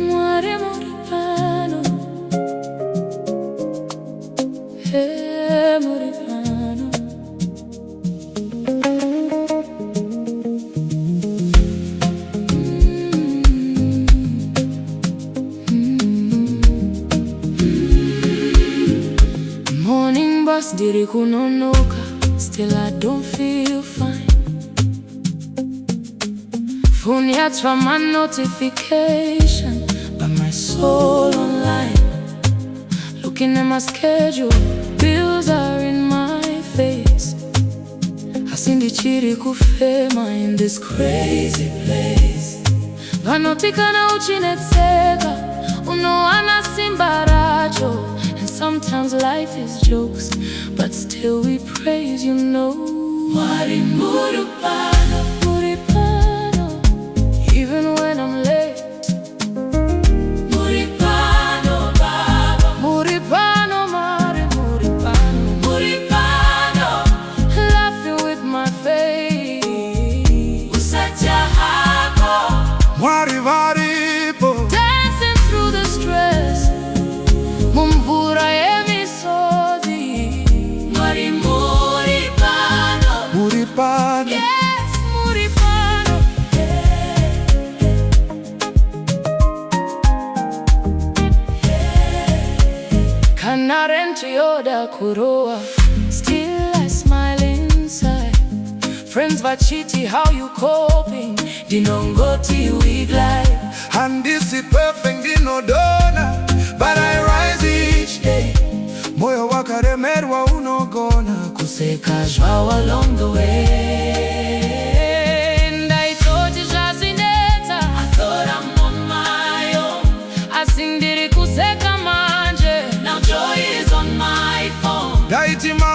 Mwari Vari Pano, Mwari Pano. Morning bus diri kunonoka, still I don't feel fine. Phone yet from my notification, but my soul online. Looking at my schedule, bills are in my face. Hasindi chiri kufema in this crazy place. Vanotika na uchinetseka, unoana simbaracho. And sometimes life is jokes, but still we praise, you know. Mwari Vari Pano, Vari Pano. Even when I'm late, Mwari Pano, Baba. Mwari Pano, Mwari Pano. Mwari Pano. Laughing with my face. Usacha hako. Mwari Vari Pano. Dancing through the stress. Mumvura emisozi. Mwari Pano. Mwari Pano. Yes, Mwari Pano. Kanarenti yoda kuroa, still I smile inside. Friends vachiti, how you coping? Dinongoti we glide. And this is perfect, dinodona, but I rise each day. Moyo wakaremerwa unogona, Kuseka jwaw along the way. And I thought it was ineta, I thought I'm on my own. Asindiri kuseka manje, now joy is on my phone. Daitima